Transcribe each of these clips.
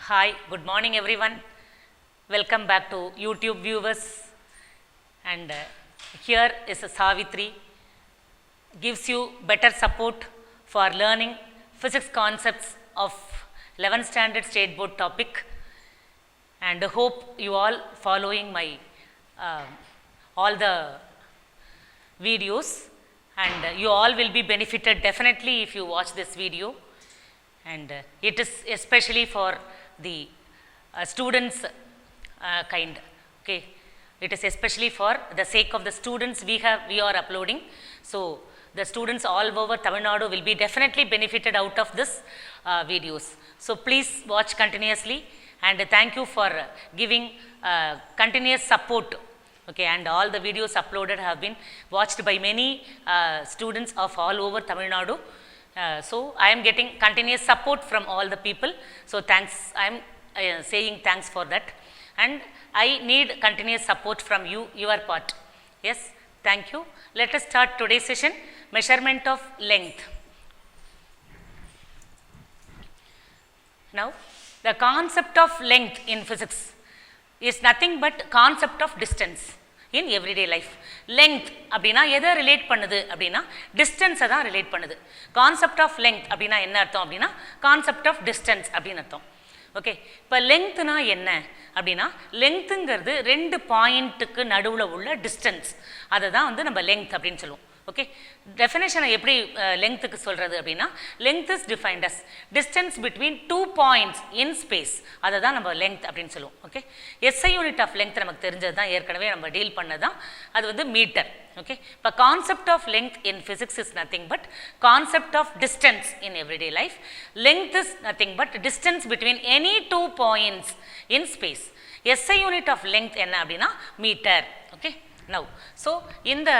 Hi, good morning everyone. Welcome back to YouTube viewers. And here is Savitri. Gives you better support for learning physics concepts of 11th standard state board topic. And hope you all following my all the videos. And you all will be benefited definitely if you watch this video. And it is especially for the students kind, okay. It is especially for the sake of the students we are uploading. So the students all over Tamil Nadu will be definitely benefited out of this videos. So please watch continuously, and thank you for giving continuous support. Okay, and all the videos uploaded have been watched by many students of all over Tamil Nadu. So I am getting continuous support from all the people. So thanks, I am saying thanks for that. And I need continuous support from you, your part. Yes, thank you. Let us start today's session, measurement of length. Now, the concept of length in physics is nothing but concept of distance in everyday life. Length அப்படினா எதை relate பண்ணுது அப்படினா டிஸ்டன்ஸை தான் relate பண்ணுது. Concept of length அப்படினா என்ன அர்த்தம் அப்படினா கான்செப்ட் ஆஃப் டிஸ்டன்ஸ் அப்படின்னு அர்த்தம். ஓகே, இப்போ லெங்க்னா என்ன அப்படின்னா லெங்க்த்துங்கிறது ரெண்டு பாயிண்ட்டுக்கு நடுவில் உள்ள டிஸ்டன்ஸ், அதை தான் வந்து நம்ம லெங்த் அப்படின்னு சொல்லுவோம். ஓகே, டெஃபினேஷனை எப்படி லெங்க்த்துக்கு சொல்கிறது அப்படின்னா length is defined as distance between two points in space, அதை தான் நம்ம லெங்த் அப்படின்னு சொல்லுவோம். Okay, SI unit of length நமக்கு தெரிஞ்சது தான், ஏற்கனவே நம்ம டீல் பண்ணதான், அது வந்து மீட்டர். ஓகே, இப்போ concept of length in physics is nothing but concept of distance in everyday life. Length is nothing but distance between any two points in space. SI unit of length என்ன அப்படின்னா metre. Okay, now so இந்த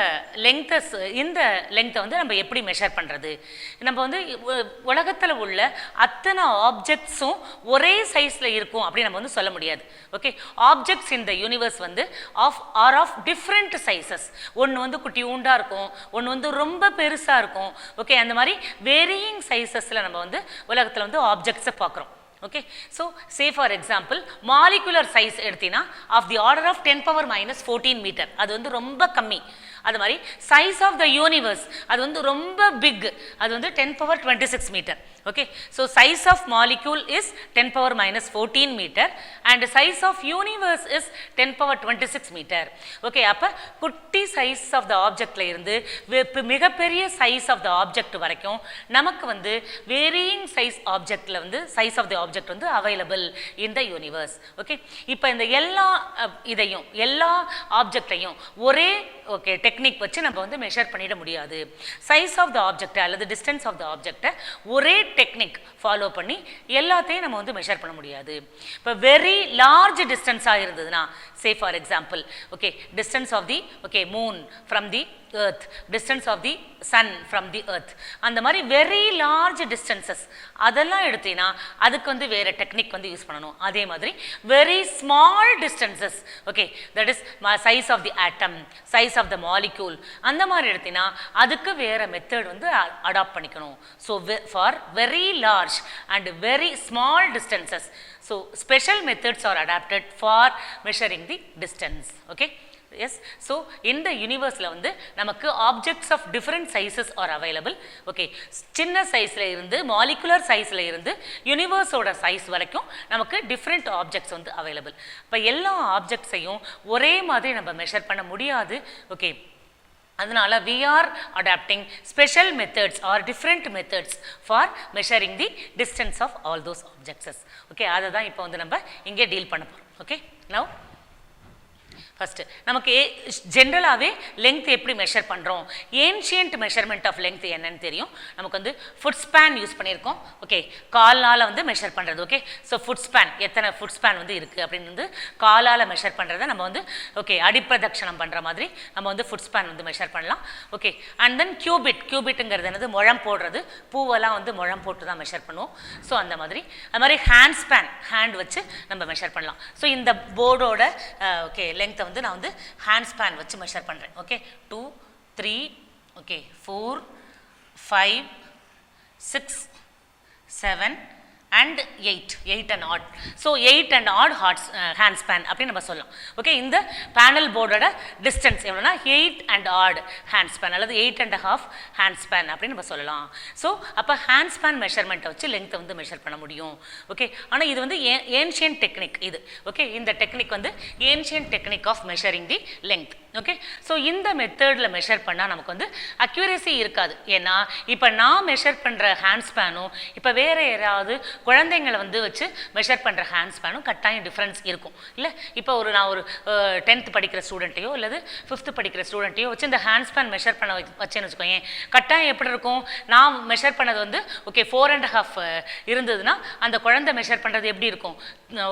லெங்த்தை வந்து நம்ம எப்படி measure பண்ணுறது? நம்ம வந்து உலகத்தில் உள்ள அத்தனை ஆப்ஜெக்ட்ஸும் ஒரே சைஸில் இருக்கும் அப்படின்னு நம்ம வந்து சொல்ல முடியாது. Okay, objects in the universe வந்து ஆஃப் டிஃப்ரெண்ட் சைஸஸ். ஒன்று வந்து குட்டியூண்டாக இருக்கும், ஒன்று வந்து ரொம்ப பெருசாக இருக்கும். ஓகே, அந்த மாதிரி வேரியிங் சைஸஸில் நம்ம வந்து உலகத்தில் வந்து ஆப்ஜெக்ட்ஸை பார்க்குறோம். Okay, so say for example molecular size எடுத்தீங்கன்னா of the order of 10 power minus 14 meter, அது வந்து ரொம்ப கம்மி. அது மாதிரி size of the universe அது வந்து ரொம்ப big, அது வந்து 10 power 26 meter. Okay, so size of molecule is 10 power minus 14 meter and size of universe is 10 power 26 meter. Okay, அப்போ குட்டி size of the objectல இருந்து மிகப்பெரிய size of the object வரைக்கும் நமக்கு வந்து varying size objectல வந்து size of the object வந்து available in the universe. Okay, இப்போ இந்த எல்லா ஆப்ஜெக்டையும் ஒரே ஓகே டெக்னிக் வச்சு நம்ம வந்து மெஷர் பண்ணிட முடியாது. சைஸ் ஆஃப் த ஆப்ஜெக்ட் அல்லது டிஸ்டன்ஸ் ஆஃப் த ஆப்ஜெக்டை ஒரே டெக்னிக் ஃபாலோ பண்ணி எல்லாத்தையும் நம்ம வந்து மெஷர் பண்ண முடியாது. இப்போ வெரி லார்ஜ் டிஸ்டன்ஸாக இருந்ததுன்னா, say for example okay distance of the moon from the earth, distance of the sun from the earth, அந்த மாதிரி வெரி லார்ஜ் டிஸ்டன்சஸ் அதெல்லாம் எடுத்தீங்கன்னா அதுக்கு வந்து வேறு டெக்னிக் வந்து யூஸ் பண்ணணும். அதே மாதிரி very small distances okay that is size of the atom, size of the molecule, அந்த மாதிரி எடுத்தீங்கன்னா அதுக்கு வேறு மெத்தட் வந்து அடாப்ட் பண்ணிக்கணும். So for very large and very small distances, so special methods are adapted for measuring the distance. Okay, yes, so in the universe la வந்து நமக்கு objects of different sizes are available. Okay, சின்ன சைஸ்ல இருந்து molecular sizeல இருந்து universe ஓட size வரைக்கும் நமக்கு different objects வந்து available. இப்போ எல்லா ஆப்ஜெக்ட்ஸையும் ஒரே மாதிரி நம்ம மெஷர் பண்ண முடியாது. ஓகே, அதனால we are adapting special methods or different methods for measuring the distance of all those objects. Okay, அதை தான் இப்போ வந்து நம்ம இங்கே டீல் பண்ண போகிறோம். ஓகே, now ஃபஸ்ட்டு நமக்கு ஜென்ரலாகவே லெங்த் எப்படி மெஷர் பண்ணுறோம்? ஏன்ஷியன்ட் மெஷர்மெண்ட் ஆஃப் லெங்த் என்னன்னு தெரியும் நமக்கு. வந்து ஃபுட் ஸ்பேன் யூஸ் பண்ணியிருக்கோம். ஓகே, காலால் வந்து மெஷர் பண்ணுறது. ஓகே, ஸோ ஃபுட் ஸ்பேன் எத்தனை ஃபுட் ஸ்பேன் வந்து இருக்குது அப்படின்னு வந்து காலால் மெஷர் பண்ணுறதை நம்ம வந்து ஓகே அடிப்பிரதட்சணம் பண்ணுற மாதிரி நம்ம வந்து ஃபுட் ஸ்பேன் வந்து மெஷர் பண்ணலாம். ஓகே, அண்ட் தென் கியூபிட்டுங்கிறது என்னது முழம் போடுறது, பூவெல்லாம் வந்து முழம் போட்டு தான் மெஷர் பண்ணுவோம். ஸோ அந்த மாதிரி ஹேண்ட் ஸ்பேன், ஹேண்ட் வச்சு நம்ம மெஷர் பண்ணலாம். ஸோ இந்த போர்டோட ஓகே லெங்த் வந்து நான் வந்து ஹேண்ட் ஸ்பேன் வச்சு மெஷர் பண்ணுறேன். Okay, 2 3 okay 4 5 6 7 and 8 and odd. So 8 and odd hand span அப்படி நம்ம சொல்லலாம். ஓகே, இந்த பேனல் போர்டோட டிஸ்டன்ஸ் எவ்வளோனா 8 and odd hand span அல்லது 8 and a half hand span அப்படி நம்ம சொல்லலாம். ஸோ அப்போ hand span மெஷர்மெண்ட்டை வச்சு லெங்த்தை வந்து மெஷர் பண்ண முடியும். ஓகே, ஆனால் இது வந்து ஏன்ஷியன்ட் டெக்னிக் இது. ஓகே, இந்த டெக்னிக் வந்து ancient technique of measuring the length. Okay, so இந்த மெத்தடில் மெஷர் பண்ணால் நமக்கு வந்து அக்யூரேசி இருக்காது. ஏன்னா இப்போ நான் மெஷர் பண்ணுற ஹேண்ட் ஸ்பேனும் இப்போ வேறு யாராவது குழந்தைங்களை வந்து வச்சு மெஷர் பண்ணுற ஹேண்ட் ஸ்பேனும் கட்டாயம் டிஃப்ரென்ஸ் இருக்கும் இல்லை. இப்போ நான் ஒரு 10th படிக்கிற ஸ்டூடெண்ட்டையோ அல்லது 5th படிக்கிற ஸ்டூடெண்ட்டையோ வச்சு இந்த ஹேண்ட் ஸ்பேன் மெஷர் பண்ண வச்சேன்னு வச்சுக்கோங்க, கட்டாயம் எப்படி இருக்கும்? நான் மெஷர் பண்ணது வந்து ஓகே 4.5 இருந்ததுன்னா அந்த குழந்தை மெஷர் பண்ணுறது எப்படி இருக்கும்?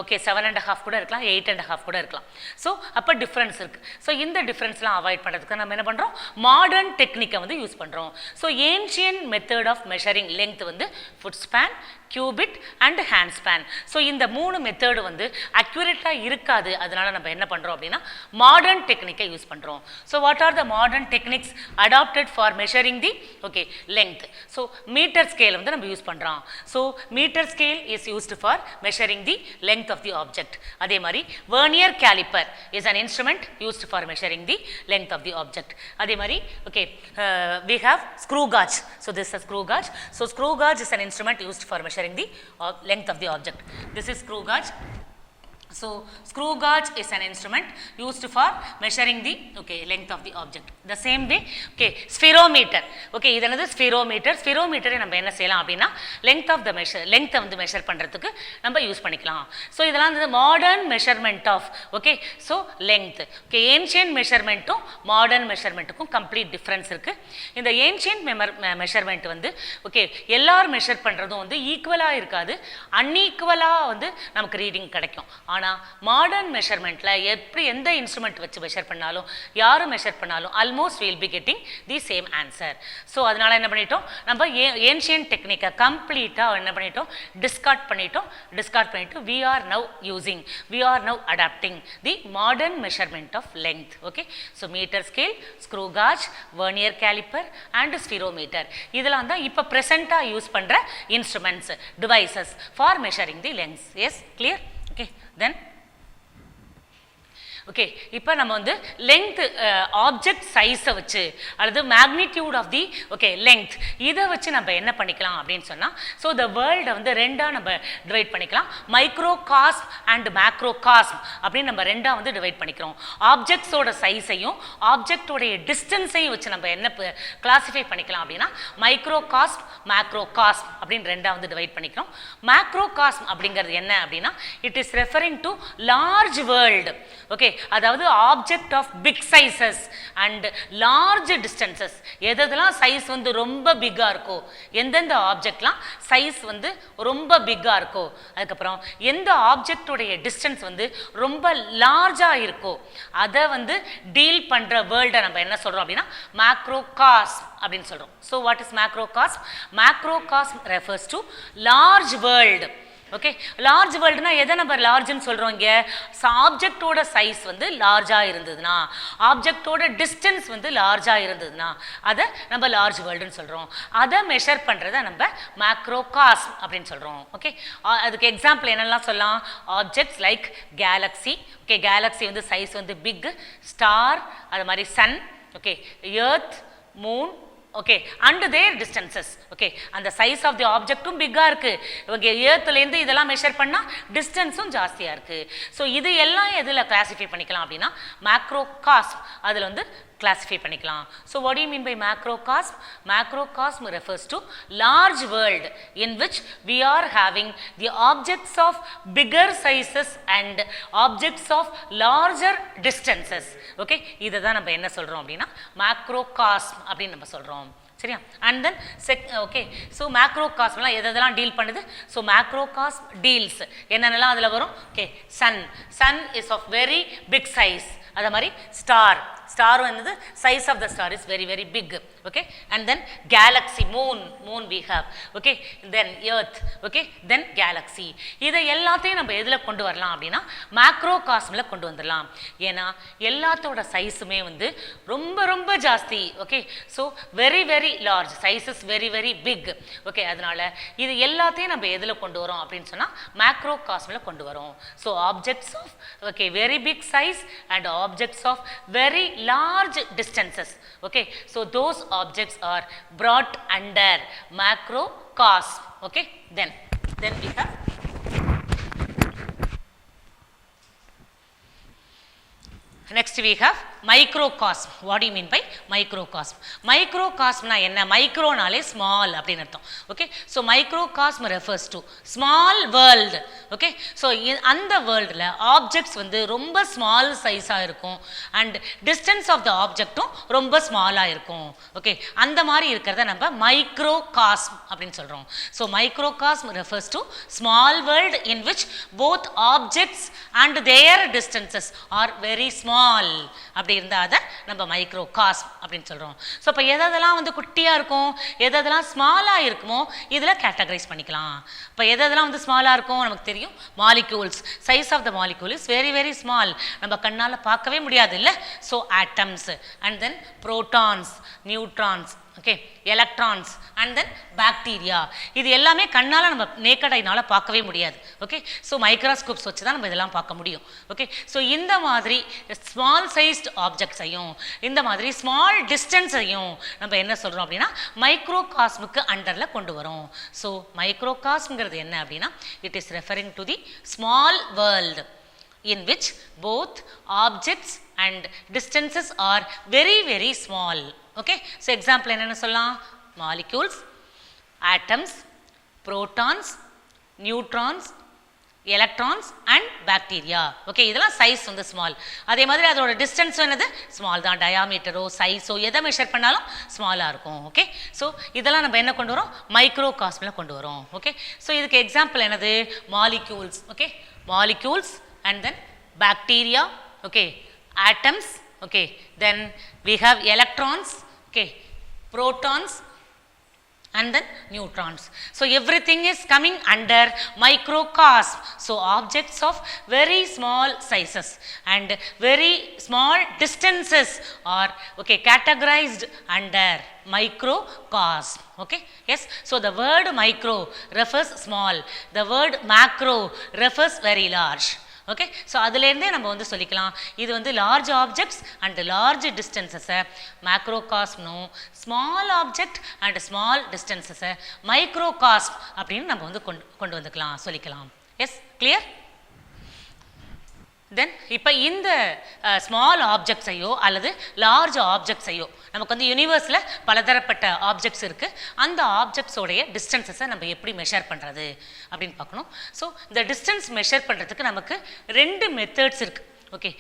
ஓகே 7.5 கூட இருக்கலாம், 8.5 கூட இருக்கலாம். ஸோ அப்போ டிஃப்ரென்ஸ் இருக்குது. ஸோ இந்த டிஃப்ரென்ஸ்லாம் அவாய்ட் பண்ணுறதுக்கு நம்ம என்ன பண்ணுறோம்? மாடர்ன் டெக்னிக்கை வந்து யூஸ் பண்ணுறோம். So ancient method of measuring length வந்து foot span, cubit and hand span. So இந்த 3 மெத்தடு வந்து அக்யூரேட்டாக இருக்காது. அதனால நம்ம என்ன பண்ணுறோம் அப்படின்னா மாடர்ன் டெக்னிக்கை யூஸ் பண்ணுறோம். So what are the modern techniques adapted for measuring the okay length? So metre scale வந்து நம்ம யூஸ் பண்ணுறோம். So metre scale is used for measuring the length of the object. அதே மாதிரி vernier calliper is an instrument used for measuring the length of the object. அதே மாதிரி okay we have screw gauge. So this is a screw gauge. So screw gauge is an instrument used for measuring the length of the object. This is screw gauge. So screw gauge is an instrument used for measuring the okay length of the object. The same way okay spherometer. Okay, இது என்னது spherometer. Spherometer நம்ம என்ன செய்யலாம் அப்படின்னா length of the measure length வந்து measure பண்றதுக்கு நம்ம use பண்ணிக்கலாம். ஸோ இதெல்லாம் வந்து modern measurement of okay so length. Okay, ancient மெஷர்மெண்ட்டும் மாடர்ன் மெஷர்மெண்ட்டுக்கும் கம்ப்ளீட் டிஃப்ரென்ஸ் இருக்கு. இந்த ஏன்ஷியன்ட் மெஷர்மெண்ட் வந்து ஓகே எல்லாரும் மெஷர் பண்றதும் வந்து ஈக்குவலாக இருக்காது, அன்ஈக்குவலாக வந்து நமக்கு ரீடிங் கிடைக்கும். ஆனால் மாடர்ன் மெஷர்மெண்ட்டில் எப்படி எந்த இன்ஸ்ட்ருமெண்ட் வச்சு மெஷர் பண்ணாலும் யாரும் மெஷர் பண்ணாலும் almost will be getting the same answer. So அதனால் என்ன பண்ணிட்டோம்? நம்ம ஏன்ஷியன்ட் டெக்னிக்கை கம்ப்ளீட்டாக என்ன பண்ணிட்டோம்? டிஸ்கார்ட் பண்ணிட்டு we are now adapting the modern measurement of length. Okay, so meter scale, screw gauge, vernier caliper and spherometer இதெல்லாம் தான் இப்போ ப்ரெசென்ட்டாக யூஸ் பண்ணுற instruments devices for measuring the lengths. Yes, clear? Okay, then okay இப்போ நம்ம வந்து length object சைஸை வச்சு அல்லது magnitude of the okay length இதை வச்சு நம்ம என்ன பண்ணிக்கலாம் அப்படின்னு சொன்னால் ஸோ த வேர்ல்டை வந்து ரெண்டாக நம்ம டிவைட் பண்ணிக்கலாம். மைக்ரோ காஸ்ம் அண்ட் மேக்ரோ காஸ்ம் அப்படின்னு நம்ம ரெண்டாக வந்து டிவைட் பண்ணிக்கிறோம். ஆப்ஜெக்ட்ஸோட சைஸையும் ஆப்ஜெக்டோடைய டிஸ்டன்ஸையும் வச்சு நம்ம என்ன கிளாஸிஃபை பண்ணிக்கலாம் அப்படின்னா மைக்ரோ காஸ்ம் மேக்ரோ காஸ்ம் அப்படின்னு ரெண்டாக வந்து டிவைட் பண்ணிக்கிறோம். மேக்ரோ காஸ்ம் அப்படிங்கிறது என்ன அப்படின்னா it is referring to large world. Okay, அதாவது object of big sizes and large distances. எதெல்லாம் சைஸ் வந்து ரொம்ப பிக்காக இருக்கோ, எந்தெந்த ஆப்ஜெக்ட்லாம் சைஸ் வந்து ரொம்ப பிக்காக இருக்கோ, அதுக்கப்புறம் எந்த ஆப்ஜெக்டுடைய டிஸ்டன்ஸ் வந்து ரொம்ப லார்ஜாக இருக்கோ அதை வந்து டீல் பண்ணுற வேர்ல்டை நம்ம என்ன சொல்கிறோம் அப்படின்னா மேக்ரோகாஸ்ம் அப்படின்னு சொல்கிறோம். So what is macrocosm? Macrocosm refers to large world. Okay, large வேர்ல்டுனா எதை நம்ம லார்ஜ்னு சொல்கிறோம்? இங்கே ஆப்ஜெக்டோட சைஸ் வந்து லார்ஜாக இருந்ததுன்னா, ஆப்ஜெக்டோட டிஸ்டன்ஸ் வந்து லார்ஜாக இருந்ததுன்னா அதை நம்ம லார்ஜ் வேர்ல்டுன்னு சொல்கிறோம். அதை மெஷர் பண்ணுறதை நம்ம மேக்ரோகாஸ்ம் அப்படின்னு சொல்கிறோம். ஓகே, அதுக்கு எக்ஸாம்பிள் என்னெல்லாம் சொல்லலாம்? Objects like galaxy. Okay, galaxy வந்து சைஸ் வந்து பிக். ஸ்டார், அது மாதிரி sun, okay, earth, moon, okay and their distances. Okay, அந்த சைஸ் ஆஃப் தி ஆப்ஜெக்டும் பிக்காக இருக்குது. ஓகே, ஏர்த்துலேருந்து இதெல்லாம் மெஷர் பண்ணால் டிஸ்டன்ஸும் ஜாஸ்தியாக இருக்குது. ஸோ இது எல்லாம் எதில் கிளாஸிஃபை பண்ணிக்கலாம் அப்படின்னா மேக்ரோகாஸ்ம் அதில் வந்து classify பண்ணிக்கலாம். So what do you mean by macrocosm? Macrocosm refers to large world in which we are having the objects of bigger sizes and objects of larger distances. Okay, இதை தான் நம்ம என்ன சொல்கிறோம் அப்படின்னா macrocosm அப்படின்னு நம்ம சொல்கிறோம். சரியா? And then okay, so macrocosmலாம் எதெல்லாம் டீல் பண்ணுது? So macrocosm deals என்னென்னலாம் அதில் வரும்? Okay, sun is of very big size. அதே மாதிரி ஸ்டார் என்னது? Size of the star is very very big. okay, and then galaxy, moon we have, okay, then earth, okay, then galaxy. இதை எல்லாத்தையும் நம்ம எதில் கொண்டு வரலாம் அப்படின்னா மேக்ரோ காஸ்மில் கொண்டு வந்துடலாம். ஏன்னா எல்லாத்தோட சைஸுமே வந்து ரொம்ப ரொம்ப ஜாஸ்தி. Okay, so very very large, sizes very very big. Okay, அதனால இது எல்லாத்தையும் நம்ம எதில் கொண்டு வரோம் அப்படின்னு சொன்னால் மேக்ரோ காஸ்மில் கொண்டு வரோம். So objects of okay very big size and objects of very large distances. Okay, so those objects are brought under macrocosm. Okay, then we have next we have microcosm. What do you mean by microcosm? Microcosm na enna? Micro naale small அப்படினு அர்த்தம். Okay, so microcosm refers to small world. Okay, so அந்த worldல objects வந்து ரொம்ப small size ஆ இருக்கும் and distance of the objectம் ரொம்ப small ஆ இருக்கும். Okay, அந்த மாதிரி இருக்கிறத நம்ம microcosm அப்படினு சொல்றோம். So microcosm refers to small world in which both objects and their distances are very small. அப்படி இருந்தால் அதை நம்ம மைக்ரோ காஸ்ம் அப்படின்னு சொல்கிறோம். ஸோ இப்போ எதெல்லாம் வந்து குட்டியாக இருக்கும், எதெல்லாம் ஸ்மாலாக இருக்குமோ இதில் கேட்டகரைஸ் பண்ணிக்கலாம். இப்போ எதெல்லாம் வந்து ஸ்மாலாக இருக்கும் நமக்கு தெரியும். Molecules, size of the molecule is very very small, நம்ம கண்ணால் பார்க்கவே முடியாது இல்லை. So atoms and then protons, neutrons, okay, electrons and then bacteria. இது எல்லாமே கண்ணால் நம்ம நேக்கட் ஐனால பார்க்கவே முடியாது. ஓகே, ஸோ மைக்ரோஸ்கோப்ஸ் வச்சு தான் நம்ம இதெல்லாம் பார்க்க முடியும். ஓகே, ஸோ இந்த மாதிரி ஸ்மால் சைஸ்ட் ஆப்ஜெக்ட்ஸையும் இந்த மாதிரி ஸ்மால் டிஸ்டன்ஸையும் நம்ம என்ன சொல்கிறோம் அப்படின்னா மைக்ரோகாஸ்முக்கு அண்டரில் கொண்டு வரோம். ஸோ மைக்ரோகாஸ்ம்ங்கிறது என்ன அப்படின்னா it is referring to the small world in which both objects and distances are very very small. Okay, so example enna sollalam? Molecules, atoms, protons, neutrons, electrons and bacteria. Okay, இதெல்லாம் size வந்து small. அதே மாதிரி அதோட distance என்னது small தான். டயாமீட்டரோ சைஸோ எதை measure பண்ணாலும் ஸ்மாலாக இருக்கும். ஓகே, ஸோ இதெல்லாம் நம்ம என்ன கொண்டு வரோம்? மைக்ரோ காஸ்மில் கொண்டு வரோம். ஓகே, ஸோ இதுக்கு எக்ஸாம்பிள் என்னது? Molecules. Okay, molecules and then bacteria, okay, atoms, okay, then we have electrons, okay, protons and then neutrons. So everything is coming under microcosm. So objects of very small sizes and very small distances are, okay, categorized under microcosm. Okay, yes, so the word micro refers small, the word macro refers very large. Okay, so அதுலேருந்தே நம்ம வந்து சொல்லிக்கலாம் இது வந்து large objects and large டிஸ்டன்சஸை மேக்ரோகாஸ்ம்னும் small object and small டிஸ்டன்சஸை microcosm அப்படின்னு நம்ம வந்து கொண்டு வந்துக்கலாம், சொல்லிக்கலாம். S, clear? தென் இப்போ இந்த ஸ்மால் ஆப்ஜெக்ட்ஸையோ அல்லது லார்ஜ் ஆப்ஜெக்ட்ஸையோ நமக்கு வந்து யூனிவர்ஸில் பலதரப்பட்ட ஆப்ஜெக்ட்ஸ் இருக்குது. அந்த ஆப்ஜெக்ட்ஸோடைய டிஸ்டன்ஸஸை நம்ம எப்படி மெஷர் பண்ணுறது அப்படின்னு பார்க்கணும். ஸோ இந்த டிஸ்டன்ஸ் மெஷர் பண்ணுறதுக்கு நமக்கு 2 மெத்தட்ஸ் இருக்குது. ஓகே,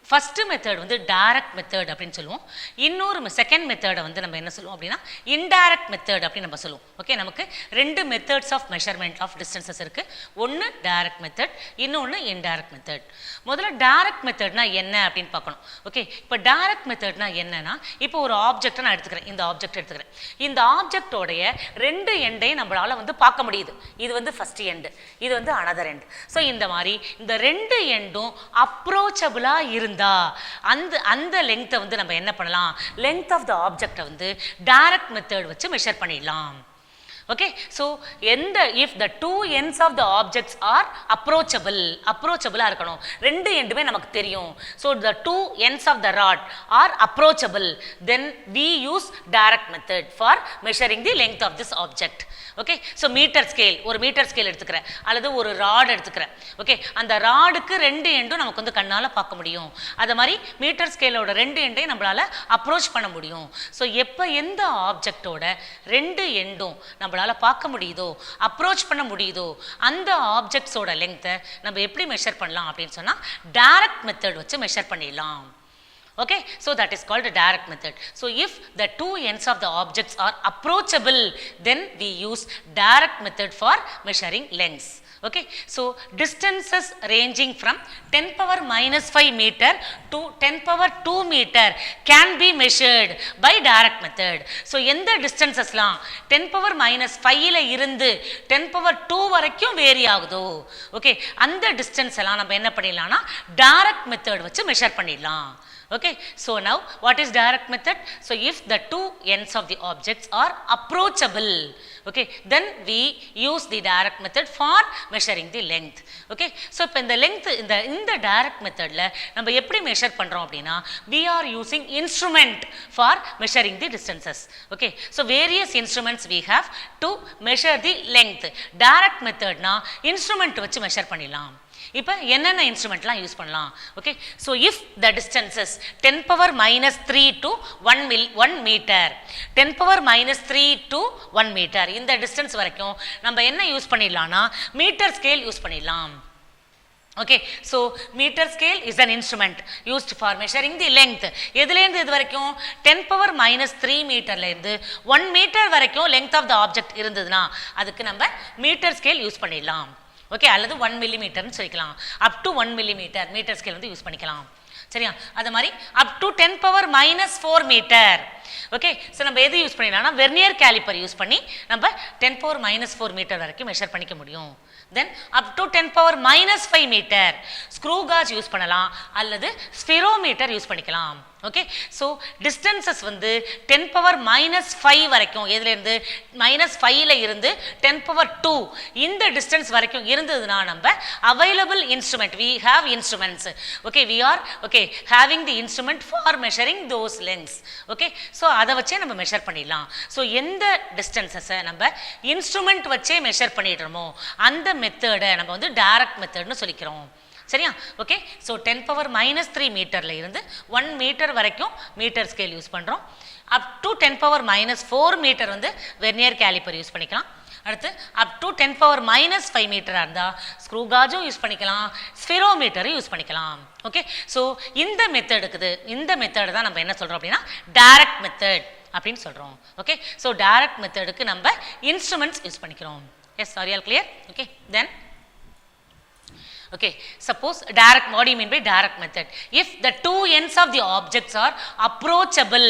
ஃபஸ்ட்டு மெத்தட் வந்து டைரக்ட் மெத்தட் அப்படின்னு சொல்லுவோம். இன்னொரு செகண்ட் மெத்தடை வந்து நம்ம என்ன சொல்லுவோம் அப்படின்னா இன்டைரக்ட் மெத்தட் அப்படின்னு நம்ம சொல்லுவோம். ஓகே, நமக்கு 2 methods of measurement of distances இருக்குது. ஒன்று டைரக்ட் மெத்தட், இன்னொன்று இன்டைரக்ட் மெத்தட். முதல்ல டைரக்ட் மெத்தட்னா என்ன அப்படின்னு பார்க்கணும். ஓகே, இப்போ டைரக்ட் மெத்தட்னா என்னன்னா, இப்போ ஒரு ஆப்ஜெக்டை நான் எடுத்துக்கிறேன், இந்த ஆப்ஜெக்ட் எடுத்துக்கிறேன். இந்த ஆப்ஜெக்டோடைய 2 எண்டையும் நம்மளால் வந்து பார்க்க முடியுது. இது வந்து ஃபஸ்ட் எண்டு, இது வந்து அனதர் எண்டு. ஸோ இந்த மாதிரி இந்த 2 எண்டும் அப்ரோச் இருந்தா அந்த லெங்த்தை வந்து நம்ம என்ன பண்ணலாம்? லெங்த் ஆஃப் த ஆப்ஜெக்டை வந்து டைரக்ட் மெத்தட் வச்சு மெஷர் பண்ணிடலாம். Okay, so if the 2 ends of the objects are approachable இருக்கணும். 2 எண்டுமே நமக்கு தெரியும். So the 2 ends of the rod are approachable, then we use direct method for measuring the length of this object. Okay, so meter scale, ஒரு metre scale எடுத்துக்கிறேன் அல்லது ஒரு rod எடுத்துக்கிறேன். Okay, அந்த ராடுக்கு 2 எண்டும் நமக்கு வந்து கண்ணால் பார்க்க முடியும். அது மாதிரி மீட்டர் ஸ்கேலோட 2 எண்டையும் நம்மளால் அப்ரோச் பண்ண முடியும். ஸோ எப்போ எந்த ஆப்ஜெக்டோட 2 எண்டும் நம்மளால் பார்க்க முடியுதோ, அப்ரோச் பண்ண முடியுதோ, அந்த ஆப்ஜெக்ட்ஸோட லெங்த்தை நம்ம எப்படி மெஷர் பண்ணலாம் அப்படின்னு சொன்னால் டைரக்ட் மெத்தட் வச்சு மெஷர் பண்ணிடலாம். Okay, so that is called a direct method. So if the two ends of the objects are approachable, then we use direct method for measuring lengths. Okay, so distances ranging from 10 power minus 5 meter to 10 power 2 meter can be measured by direct method. So எந்த distances லாம் 10 power minus 5 ல இருந்து 10 power 2 வரைக்கும் vary ஆகுதோ, okay, அந்த distance எல்லாம் நம்ம என்ன பண்ணிடலாம்னா direct method வச்சு மெஷர் பண்ணிடலாம். Okay, so now what is direct method? So if the two ends of the objects are approachable, okay, then we use the direct method for measuring the length. Okay, so இப்போ இந்த length இந்த direct methodல நம்ம எப்படி measure பண்றோம் அப்படின்னா we are using instrument for measuring the distances. Okay, so various instruments we have to measure the length. Direct methodனா instrument வச்சு measure பண்ணிடலாம். இப்போ என்னென்ன இன்ஸ்ட்ருமெண்ட்லாம் யூஸ் பண்ணலாம்? Okay, so if the distances 10 power minus 3 to 1 metre, 10 power minus 3 to 1 metre, இந்த டிஸ்டன்ஸ் வரைக்கும் நம்ம என்ன யூஸ் பண்ணிடலாம்னா மீட்டர் ஸ்கேல் யூஸ் பண்ணிடலாம். Okay, so meter scale is an instrument used for measuring the length. எதுலேருந்து இது வரைக்கும் 10 power minus 3 மீட்டர்லேருந்து 1 மீட்டர் வரைக்கும் length of the object இருந்ததுன்னா அதுக்கு நம்ம மீட்டர் ஸ்கேல் யூஸ் பண்ணிடலாம். ஓகே, அல்லது 1 மில்லிமீட்டர்னு சொல்லிக்கலாம். Up to 1 millimetre metre scale வந்து யூஸ் பண்ணிக்கலாம். சரியா, அது மாதிரி up to 10 power minus 4 metre. Okay, so நம்ம எது யூஸ் பண்ணிடலாம்னா வெர்னியர் கேலிப்பர் யூஸ் பண்ணி நம்ம 10 பவர் மைனஸ் 4 மீட்டர் வரைக்கும் மெஷர் பண்ணிக்க முடியும். Then up to 10 power minus 5 metre screw gauge use பண்ணலாம் அல்லது ஸ்பிரோமீட்டர் யூஸ் பண்ணிக்கலாம். ஓகே, ஸோ டிஸ்டன்சஸ் வந்து 10 பவர் மைனஸ் 5 வரைக்கும், எதுலேருந்து மைனஸ் 5ல இருந்து 10 பவர் 2 இந்த டிஸ்டன்ஸ் வரைக்கும் இருந்ததுன்னா நம்ம available instrument, we have instruments. Okay, we are okay having the instrument for measuring those lengths. Okay, so அதை வச்சே நம்ம மெஷர் பண்ணிடலாம். ஸோ எந்த டிஸ்டன்சஸை நம்ம இன்ஸ்ட்ருமெண்ட் வச்சே மெஷர் பண்ணிடுறோமோ அந்த மெத்தடை நம்ம வந்து டைரக்ட் மெத்தட்னு சொல்லிக்கிறோம். சரியா, ஓகே, ஸோ 10 பவர் மைனஸ் 3 மீட்டரில் இருந்து 1 மீட்டர் வரைக்கும் மீட்டர் ஸ்கேல் யூஸ் பண்ணுறோம். Up to 10 power minus 4 metre வந்து வெர்னியர் கேலிப்பர் யூஸ் பண்ணிக்கலாம். அடுத்து அப் டு 10 பவர் மைனஸ் 5 மீட்டராக இருந்தால் ஸ்க்ரூ காஜும் யூஸ் பண்ணிக்கலாம், ஸ்பிரோமீட்டரும் யூஸ் பண்ணிக்கலாம். ஓகே, ஸோ இந்த மெத்தடுக்குது, இந்த மெத்தடு தான் நம்ம என்ன சொல்கிறோம் அப்படின்னா டைரக்ட் மெத்தட் அப்படின்னு சொல்கிறோம். ஓகே, ஸோ டைரக்ட் மெத்தடுக்கு நம்ம இன்ஸ்ட்ருமெண்ட்ஸ் யூஸ் பண்ணிக்கிறோம். Yes, are you all clear? Okay, then okay, suppose direct, what do you mean by direct method? If the two ends of the objects are approachable,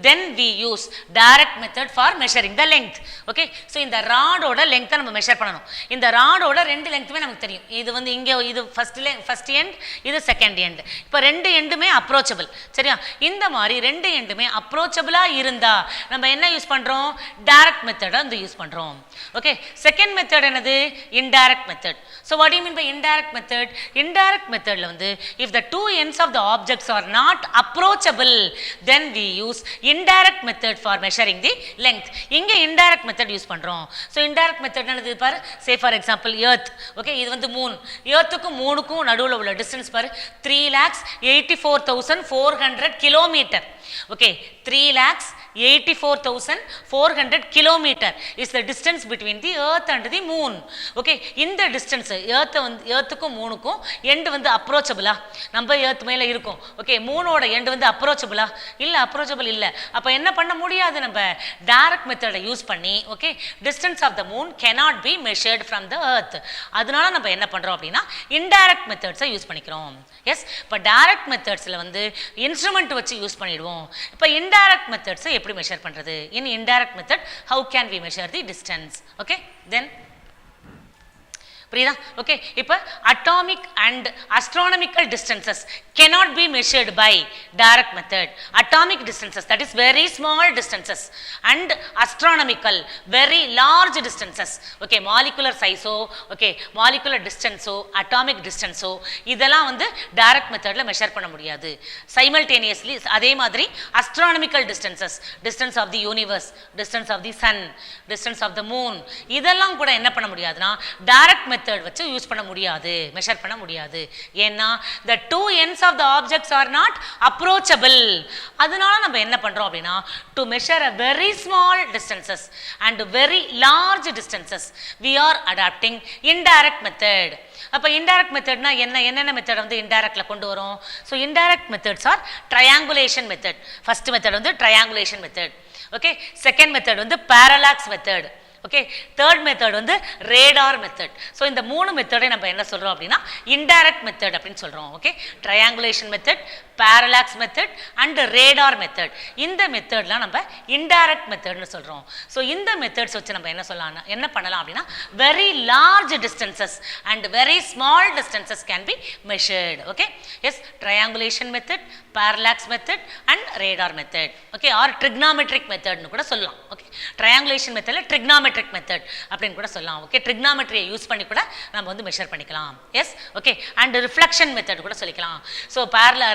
then we use direct method for measuring the length. Okay, so இந்த ராடோட length நம்ம measure பண்ணணும். இந்த ராடோட ரெண்டு லெங்க்த்துமே நமக்கு தெரியும். இது வந்து இங்கே இது ஃபர்ஸ்ட் எண்ட், இது செகண்ட் எண்ட். இப்போ ரெண்டு எண்டுமே அப்ரோச்சபிள். சரியா, இந்த மாதிரி ரெண்டு எண்டுமே அப்ரோச்சபிளாக இருந்தால் நம்ம என்ன யூஸ் பண்ணுறோம்? டைரக்ட் மெத்தடை வந்து யூஸ் பண்ணுறோம். ஓகே, செகண்ட் மெத்தட் என்னது? Indirect method. So what you mean by indirect method? Indirect method la vandu if the two ends of the objects are not approachable, then we use indirect method for measuring the length. inge indirect method use pandrom. So indirect method enadhu par, say for example earth. Okay, idu vandu moon, earth ku moon ku naduvula ulla distance par 3,84,400 kilometer. Okay, 3,84,400 kilometer is the distance between the earth and the moon. Okay, இந்த distance earthக்கும் மூணுக்கும் end வந்து அப்ரோச்சபிளா? நம்ம earth மேல இருக்கும். Okay, மூணோட end வந்து அப்ரோச்சபிளா? இல்ல, approachable இல்ல. அப்ப என்ன பண்ண முடியாது? நம்ம டைரக்ட் மெத்தடை யூஸ் பண்ணி okay distance of the moon cannot be measured from the earth. அதனால நம்ம என்ன பண்றோம் அப்படின்னா இன்டைரக்ட் மெத்தட்ஸை யூஸ் பண்ணிக்கிறோம். எஸ், இப்போ டைரக்ட் மெத்தட்ஸ்ல வந்து இன்ஸ்ட்ருமெண்ட் வச்சு யூஸ் பண்ணிடுவோம். இப்போ இன்டைரக்ட் மெத்தட்ஸை எப்படி மெஷர் பண்றது? In indirect method how can we measure the distance? Okay, then புரியுதா? ஓகே, இப்போ atomic and astronomical distances cannot be measured by direct method. Atomic distances, that is very small distances, and astronomical, very large distances. Okay, molecular size o, okay, molecular distance o, atomic distance o, இதெல்லாம் வந்து direct methodல measure பண்ண முடியாது. Simultaneously அதே மாதிரி astronomical distances, distance of the universe, distance of the sun, distance of the moon, இதெல்லாம் கூட என்ன பண்ண முடியாதுன்னா direct மெத்தட் வச்சு யூஸ் பண்ண முடியாது, மெஷர் பண்ண முடியாது. ஏன்னா the two ends of the objects are not approachable. அதனால நம்ம என்ன பண்றோம் அப்படின்னா to measure a very small distances and very large distances we are adapting indirect method. அப்போ இன்டைரக்ட் மெத்தட்னா என்னென்ன மெத்தட் வந்து இன்டைரக்ட்ல கொண்டு வரும்? So indirect methods are triangulation method. First method வந்து triangulation method. Okay, second method வந்து parallax method. Okay, third method வந்து ரேடார் மெத்தட். ஸோ இந்த மூணு மெத்தடை நம்ம என்ன சொல்றோம் அப்படின்னா இன்டைரக்ட் மெத்தட் அப்படின்னு சொல்றோம். Okay, triangulation method, parallax method and radar method. இந்த மெத்தட்லாம் நம்ம இன்டைரக்ட் மெத்தட்னு சொல்றோம். ஸோ இந்த மெத்தட்ஸ் வச்சு நம்ம என்ன பண்ணலாம் அப்படின்னா very large distances and very small distances can be measured. Okay, yes, triangulation method, parallax method and radar method. Okay, or trigonometric மெத்தட்னு கூட சொல்லலாம். ஓகே, ட்ரையாங்குலேஷன் மெத்தட்ல ட்ரிக்னாமெட்ரிக் மெத்தட் அப்படின்னு கூட சொல்லலாம். ஓகே, ட்ரிக்னாமெட்ரியை யூஸ் பண்ணி கூட நம்ம வந்து மெஷர் பண்ணிக்கலாம். Yes, okay, and reflection method கூட சொல்லிக்கலாம். So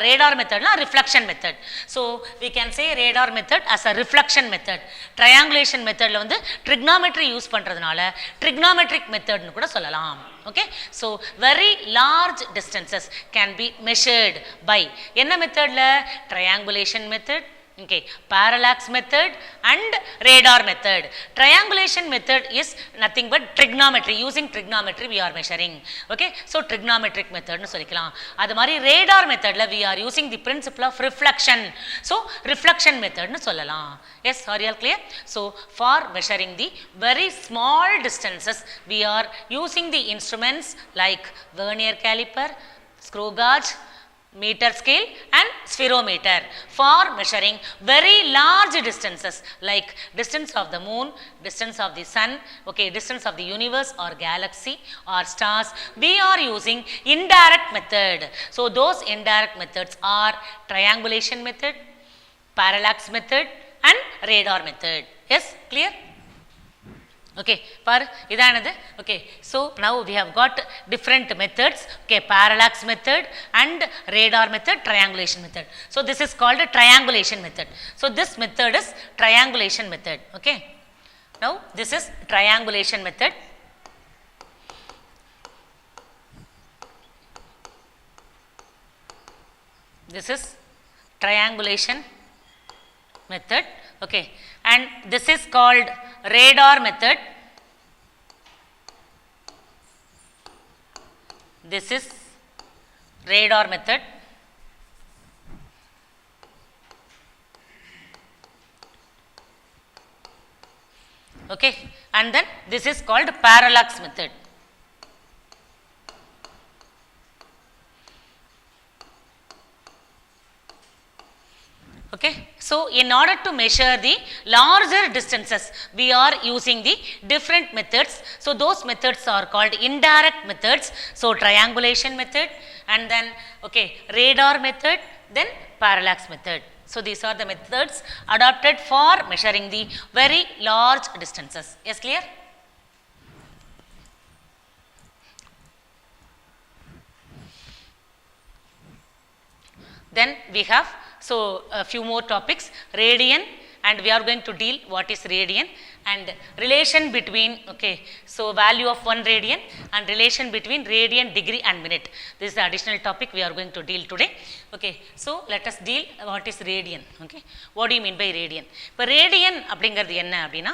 radar method na reflection method. So we can say radar method as a reflection method. Triangulation method la vandu trigonometry use பண்றதுனால trigonometric method nu kuda sollalam. Okay, so very large distances can be measured by enna method la triangulation method, okay, parallax method and radar method. Triangulation method is nothing but trigonometry. Using trigonometry we are measuring. Okay, so trigonometric method nu sollikalam. Adu mari radar method la we are using the principle of reflection. So reflection method nu sollalam. Yes, are you all clear? So for measuring the very small distances we are using the instruments like vernier caliper, screw gauge, meter scale and spherometer for measuring very large distances like distance of the moon, distance of the sun, okay, distance of the universe or galaxy or stars. We are using indirect method. So those indirect methods are triangulation method, parallax method and radar method. Yes, clear? Okay, பாரு இதானது. Okay, so now we have got different methods. Okay, parallax method and radar method, triangulation method. So this is called a triangulation method. So this method is triangulation method. Okay, now this is triangulation method. This is triangulation method. Okay, and this is called radar method. This is radar method. Okay, and then this is called parallax method. Okay, so in order to measure the larger distances we are using the different methods. So those methods are called indirect methods. So triangulation method and then okay, radar method, then parallax method. So these are the methods adopted for measuring the very large distances. Yes, clear? Then we have so a few more topics, radian, and we are going to deal what is radian and relation between, okay, so value of 1 radian and relation between radian, degree and minute. This is the additional topic we are going to deal today. Okay, so let us deal what is radian. Okay, what do you mean by radian? இப்போ radian அப்படிங்கிறது என்ன அப்படின்னா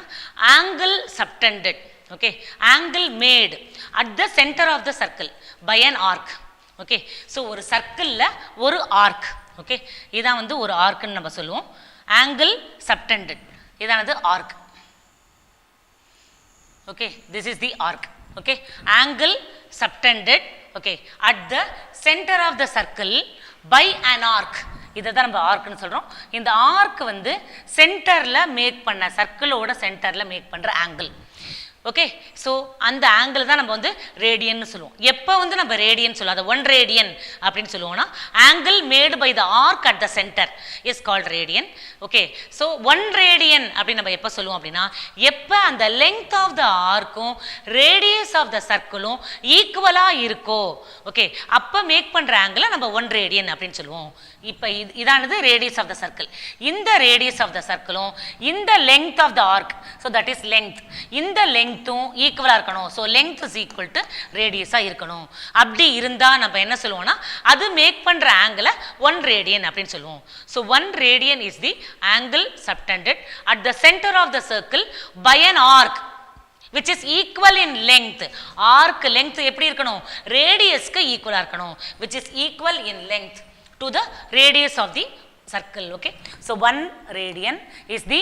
angle subtended, okay, angle made at the center of the circle by an arc. Okay, so ஒரு சர்க்கிளில் ஒரு arc. Okay, இதான் வந்து ஒரு ஆர்க்குன்னு நம்ம சொல்லுவோம். ஆங்கிள் சப்டெண்டட், இதானது arc. Okay, this is the arc. Okay, angle subtended, okay, at the centre of the circle by an arc. இதை தான் நம்ம ஆர்க்குன்னு சொல்கிறோம். இந்த ஆர்க் வந்து சென்டரில் மேக் பண்ண, சர்க்கிளோட சென்டரில் மேக் பண்ணுற ஆங்கிள். ஓகே, ஸோ அந்த ஆங்கிள் தான் நம்ம வந்து ரேடியன்னு சொல்லுவோம். எப்போ வந்து நம்ம ரேடியன் சொல்லுவோம், அதை 1 ரேடியன் அப்படின்னு சொல்லுவோம்னா angle made by the arc at the centre is called radian. Okay, so 1 radian அப்படின்னு நம்ம எப்போ சொல்லுவோம் அப்படின்னா எப்போ அந்த லெங்த் ஆஃப் த ஆர்க்கும் ரேடியஸ் ஆஃப் த சர்க்கிளும் ஈக்குவலாக இருக்கோ, ஓகே, அப்போ மேக் பண்ணுற ஆங்கிளை நம்ம 1 ரேடியன் அப்படின்னு சொல்லுவோம். இப்போ இதானது ரேடியஸ் ஆஃப் த சர்க்கிள். இந்த ரேடியஸ் ஆஃப் த சர்க்கிளும் இந்த length of the arc, so that is length, இந்த லெங்த் லெங்க்த்தும் ஈக்குவலாக இருக்கணும். So length is equal to ரேடியஸாக இருக்கணும். அப்படி இருந்தால் நம்ம என்ன சொல்லுவோம்னா அது மேக் பண்ணுற ஆங்கிளை 1 ரேடியன் அப்படின்னு சொல்லுவோம். So 1 radian is the angle subtended at the centre of the circle by an arc which is equal in length. arc length எப்படி இருக்கணும்? ரேடியஸ்க்கு ஈக்குவலாக இருக்கணும். which is equal in length to the radius of the circle. Okay, so 1 radian is the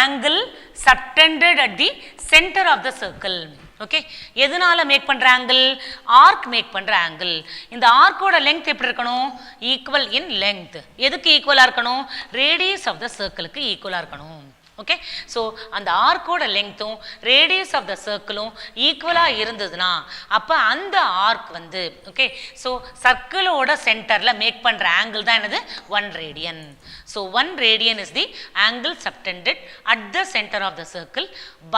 angle subtended at the center of the circle. Okay, எதனால make பண்ற angle? Arc make பண்ற angle. இந்த ஆர்க்கோட length எப்படி இருக்கணும்? Equal in length. எதுக்கு ஈக்குவலா இருக்கணும்? Radius of த சர்க்கிளுக்கு ஈக்குவலா இருக்கணும். ஓகே, ஸோ அந்த ஆர்க்கோட லெங்க்த்தும் ரேடியஸ் ஆஃப் த சர்க்கிளும் ஈக்குவலாக இருந்ததுன்னா அப்போ அந்த ஆர்க் வந்து ஓகே, ஸோ சர்க்கிளோட சென்டரில் மேக் பண்ணுற ஆங்கிள் தான் என்னது? 1 radian. So 1 radian is the angle subtended at the centre of the circle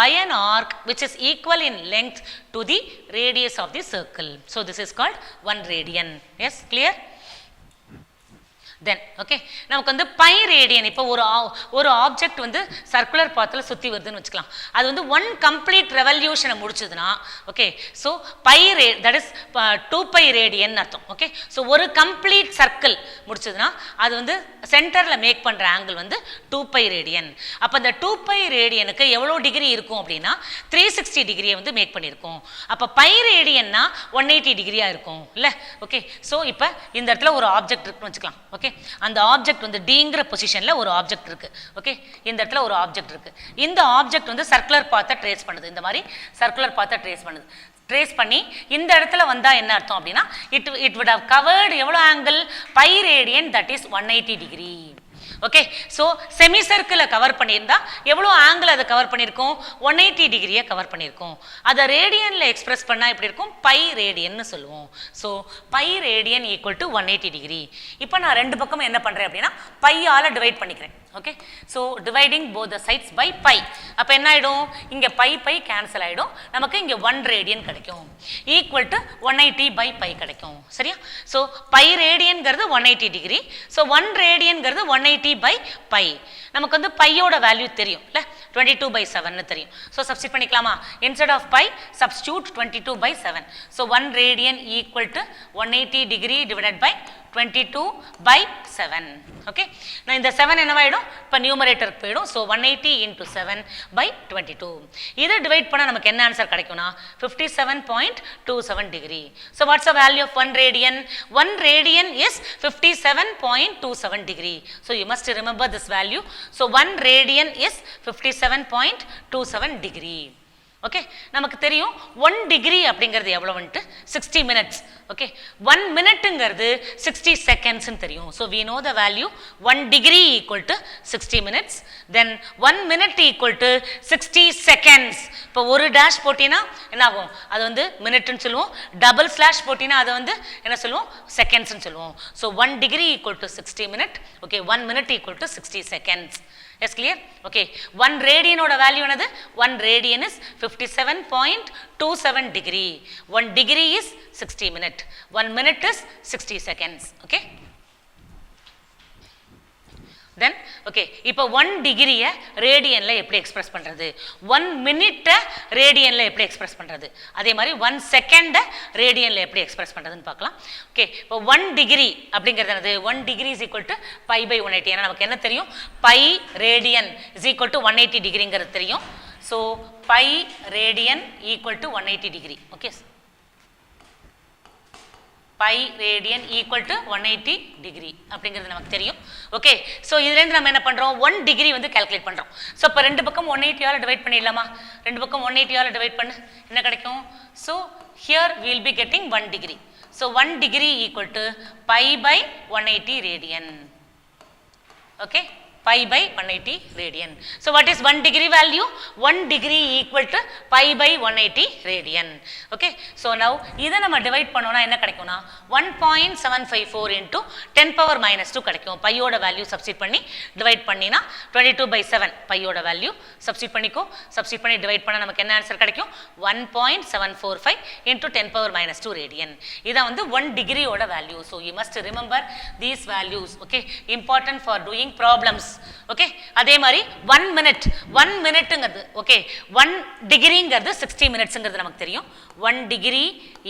by an arc which is equal in length to the radius of the circle. So this is called 1 radian. Yes, clear? Then okay, நமக்கு வந்து by radian. இப்போ ஒரு object வந்து circular பாத்தில் சுற்றி வருதுன்னு வச்சுக்கலாம். அது வந்து 1 கம்ப்ளீட் ரெவல்யூஷனை முடிச்சதுன்னா okay, so pi that is 2 pi radian அர்த்தம். ஓகே, ஸோ ஒரு கம்ப்ளீட் சர்க்கிள் முடிச்சதுன்னா அது வந்து சென்டரில் மேக் பண்ணுற ஆங்கிள் வந்து 2 பை ரேடியன். அப்போ அந்த 2 பை ரேடியனுக்கு எவ்வளோ டிகிரி இருக்கும் அப்படின்னா 360 டிகிரியை வந்து மேக் பண்ணியிருக்கோம். அப்போ பை ரேடியன்னா 180 டிகிரியாக இருக்கும் இல்லை? ஓகே, ஸோ இப்போ இந்த இடத்துல ஒரு ஆப்ஜெக்ட் இருக்குன்னு வச்சுக்கலாம். ஓகே, அந்த ஆப்ஜெக்ட் வந்து டிங்கிற பொசிஷன்ல ஒரு ஆப்ஜெக்ட் இருக்கு. ஓகே, இந்த இடத்துல ஒரு ஆப்ஜெக்ட் இருக்கு. இந்த ஆப்ஜெக்ட் வந்து சர்க்குலர் பாத்தை ட்ரேஸ் பண்ணுது. இந்த மாதிரி சர்க்குலர் பாத்தை ட்ரேஸ் பண்ணுது. ட்ரேஸ் பண்ணி இந்த இடத்துல வந்தா என்ன அர்த்தம் அப்படின்னா இட் would have covered எவ்வளோ angle? Pi radian, that is 180 degree. Okay, so semi சர்க்கிளை கவர் பண்ணியிருந்தா எவ்வளோ ஆங்கிள் அதை கவர் பண்ணியிருக்கோம்? 180 டிகிரியை கவர் பண்ணியிருக்கோம். அதை ரேடியனில் எக்ஸ்பிரஸ் பண்ணால் எப்படி இருக்கும்? பை ரேடியன்னு சொல்லுவோம். So pi radian equal to 180 degree. இப்போ நான் ரெண்டு பக்கமும் என்ன பண்ணுறேன் அப்படின்னா பையால் டிவைட் பண்ணிக்கிறேன். Okay, so dividing both the sides by pi. அப்போ என்ன ஆகிடும்? இங்கே பை கேன்சல் ஆகிடும். நமக்கு இங்கே 1 ரேடியன் கிடைக்கும். ஈக்குவல் டு 180 பை பை கிடைக்கும். சரியா? ஸோ பை ரேடியன்கிறது 180 டிகிரி. ஸோ 1 ரேடியன்கிறது 180 பை பை. நமக்கு வந்து பையோட வேல்யூ தெரியும் இல்லை? 22/7 தெரியும். ஸோ சப்ஸ்டிட் பண்ணிக்கலாமா? Instead of pi substitute 22/7. So 1 radian equal to 180 degree divided by 22/7. Okay, நான் இந்த 7 என்னவாயிடும்? இப்போ நியூமரேட்டருக்கு போயிடும். ஸோ 180 × 7/22. இதை டிவைட் பண்ணால் நமக்கு என்ன ஆன்சர் கிடைக்கும்னா 57.27 degree. So what's the value of 1 radian? 1 radian is 57.27 degree. So you must remember this value. So 1 radian is 57.27 degree. Okay, நமக்கு தெரியும் 1 டிகிரி அப்படிங்கிறது எவ்வளவுன்ட்டு 60 மினிட்ஸ். ஓகே, 1 மினிட்டுங்கிறது 60 செகண்ட்ஸ்ன்னு தெரியும். So we know the value 1 degree equal to 60 minutes. Then 1 minute equal to 60 seconds. இப்போ ஒரு dash போட்டினா என்ன ஆகும்? அது வந்து மினிட்னு சொல்லுவோம். டபுள் ஸ்லாஷ் போட்டினா அதை வந்து என்ன சொல்லுவோம்? செகண்ட்ஸ்ன்னு சொல்லுவோம். So 1 degree equal to 60 minute. Okay, 1 minute equal to 60 seconds. Yes, clear? Okay, 1 radian oda value another 1 radian is 57.27 degree. 1 degree is 60 minute. 1 minute is 60 seconds. Okay. Then okay, இப்போ 1 டிகிரியை ரேடியனில் எப்படி express பண்ணுறது? 1 மினிட்டை ரேடியனில் எப்படி எக்ஸ்பிரஸ் பண்ணுறது? அதே மாதிரி 1 செகண்டை ரேடியனில் எப்படி express பண்ணுறதுன்னு பார்க்கலாம். ஓகே, இப்போ 1 டிகிரி அப்படிங்கிறது என்னது? 1 டிகிரி இஸ் ஈக்குவல் டு π/180. ஏன்னா நமக்கு என்ன தெரியும்? By radian is equal to 180 டிகிரிங்கிறது தெரியும். So pi radian equal to 180 degree. Okay, by radian equal to 180 degree அப்படிங்கிறது நமக்கு தெரியும். ஓகே, ஸோ இதுலேருந்து நம்ம என்ன பண்ணுறோம்? 1 டிகிரி வந்து கால்குலேட் பண்ணுறோம். ஸோ இப்போ ரெண்டு பக்கம் 180ஆல் டிவைட் பண்ணிடலாமா? ரெண்டு பக்கம் 180ஆல் டிவைட் பண்ணு, என்ன கிடைக்கும்? So here will be getting 1 degree. So 1 degree equal to π/180 radian. Okay, π/180 radian. So what is 1 degree value? 1 degree equal to π/180 radian. Okay, so now இதை நம்ம டிவைட் பண்ணோம்னா என்ன கிடைக்கும்னா 1.754 into 10⁻⁻2 கிடைக்கும். பையோட வேல்யூ சப்ஸ்டிட் பண்ணி டிவைட் பண்ணினா 22/7 பையோட வேல்யூ சப்ஸ்டிட் பண்ணிக்கோ. சப்ஸ்டிட் பண்ணி டிவைட் பண்ணால் நமக்கு என்ன ஆன்சர் கிடைக்கும்? 1.745 into 10⁻⁻2 radian. இதான் வந்து 1 டிகிரியோட value. So you must remember these values. Okay, important for doing problems. Okay அதே மாதிரி 1 மினிட் 1 மினிட்டுங்கிறது ஓகே 1 டிகிரிங்கிறது 60 மினிட்ஸுங்கிறது நமக்கு தெரியும் 1 degree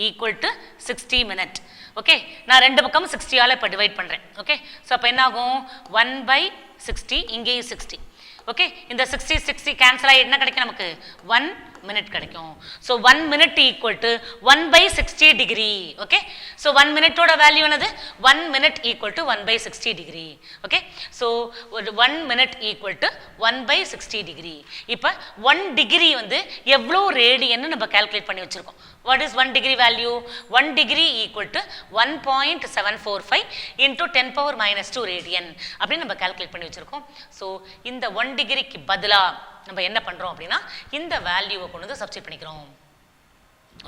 equal to 60 minute okay நான் ரெண்டு பக்கம் 60ஆல் இப்போ டிவைட் பண்ணுறேன் ஓகே ஸோ அப்போ என்ன ஆகும் 1/60 இங்கேயும் 60 ஓகே இந்த 60 கேன்சல் ஆகி என்ன கிடைக்கும் நமக்கு 1 மினிட் கிடைக்கும் so 1 minute equal to 1/60 degree okay so 1 மினிட்டோட வேல்யூ என்னது 1 minute equal to 1/60 degree okay so 1 minute equal to 1/60 degree இப்போ 1 டிகிரி வந்து எவ்வளோ ரேடியன்னு நம்ம கால்குலேட் பண்ணி வச்சுருக்கோம் what is 1 degree value 1 degree equal to 1.745 into 10 power minus 2 radian அப்படி நம்ம கால்குலேட் பண்ணி வச்சிருக்கோம் ஸோ இந்த 1 டிகிரிக்கு பதிலாக நம்ம என்ன பண்ணுறோம் அப்படின்னா இந்த வேல்யூவை கொண்டு வந்து சப்ஸ்டிட் பண்ணிக்கிறோம்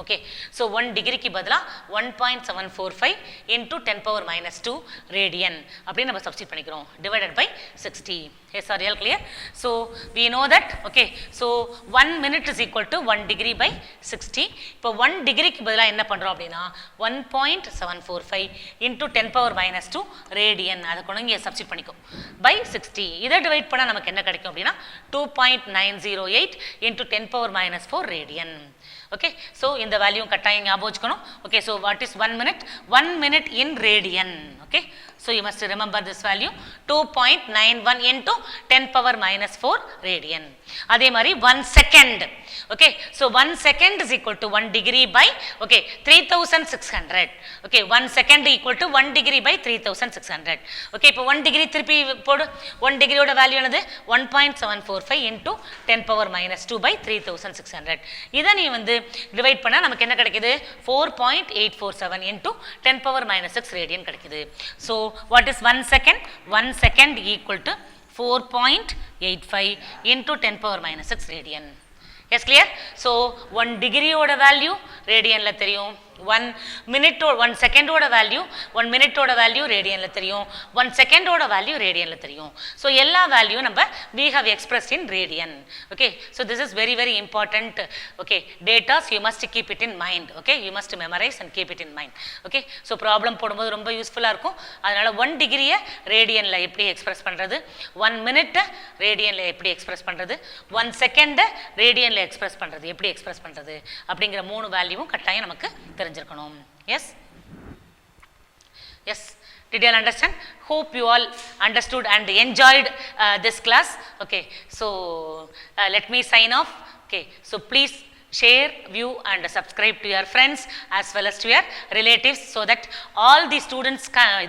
ஓகே ஸோ 1 டிகிரிக்கு பதிலாக 1.745 into 10 power minus 2 radian அப்படின்னு நம்ம சப்ஸ்டிட் பண்ணிக்கிறோம் divided by 60 yes are all clear so we know that okay so 1 minute is equal to 1 degree by 60 இப்போ 1 டிகிரிக்கு பதிலாக என்ன பண்ணுறோம் அப்படின்னா 1.745 into 10 power minus 2 radian அதை கொண்டு இங்கே சப்ஸ்டிட் பண்ணிக்கும் by 60 இதை டிவைட் பண்ணால் நமக்கு என்ன கிடைக்கும் அப்படின்னா 2.908 into 10 power minus 4 radian okay so இந்த வேல்யூ கட்டாயம் ஞாபகம் வச்சுக்கணும் okay so what is 1 minute in radian okay so you must remember this value 2.91 into 10 power minus 4 radian அதே மாதிரி 1 second okay so 1 second is equal to 1 degree by okay 3600 okay 1 second equal to 1 degree by 3600 okay இப்போ 1 degree திருப்பி போடு 1 degree ஓட value என்னது 1.745 into 10 power minus 2 by 3600 இதை நீ வந்து டிவைட் பண்ணா நமக்கு என்ன கிடைக்குது 4.847 into 10 power minus 6 radian கிடைக்குது so what is 1 second 1 second equal to 4.85 into 10 power minus 6 radian yes clear so 1 degree ஓட வேல்யூ ரேடியன்ல தெரியும் 1 minute or 1 second ஓட வேல்யூ 1 minute ஓட வேல்யூ ரேடியன்ல தெரியும் 1 second ஓட வேல்யூ ரேடியன்ல தெரியும் so எல்லா வேல்யூ நம்ம we have expressed in radian okay so this is very very important okay data you must keep it in mind okay you must memorize and keep it in mind okay so problem போடும்போது ரொம்ப யூஸ்ஃபுல்லா இருக்கும் அதனால 1 டிகிரியை ரேடியன்ல எப்படி express பண்றது 1 minute ரேடியன்ல எப்படி express பண்றது 1 செகண்ட் ரேடியன்ல எக்ஸ்பிரஸ் பண்றது எப்படி எக்ஸ்பிரஸ் பண்றது அப்படிங்கிற மூணு வேல்யூவும் கட்டாயம் நமக்கு தெரிஞ்சிருக்கணும் yes yes did you all understand hope you all understood and enjoyed this class okay so let me sign off okay so please share view and subscribe to your friends as well as to your relatives so that all the students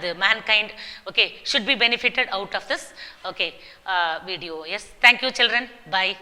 the mankind okay should be benefited out of this okay video yes thank you children bye